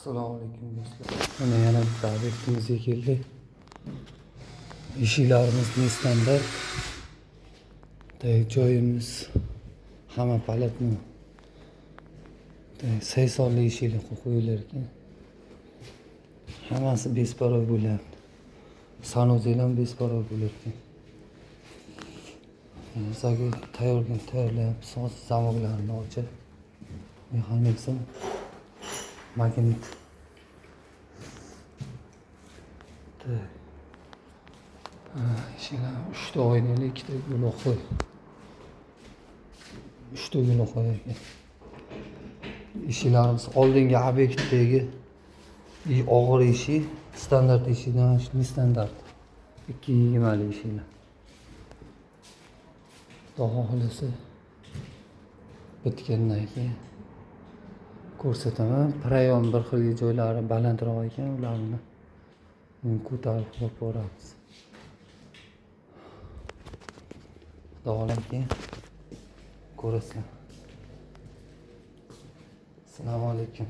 Assalomu alaykum do'stlar. Mana yana bitta obyektimizga keldik. Eshiklarimiz standart. Joyimiz hamma palatni saysorli eshiklar qo'yilgan ekan. Hammasi besparov bo'lyapti. Sanuzel ham besparov bo'lar ekan. Zago tayyorlayapmiz. Hozir zamoklarni ochib, mexanizm magnit. Eshiklar 3 ta oynali, 2 ta yo'loqli. 3 ta yo'loqli ekan. Eshiklarimiz oldingi obyektdagi og'ir eshik, standart eshikdan standart. 220 li eshiklar. Xudo xohlasa bitgandan keyin ko'rsataman. Prayon bir xil joylari balandroq ekan, ularni ko'tarib qo'yib boramiz. Xudo xohlasa keyin ko'rasizlar. Assalomu alaykum.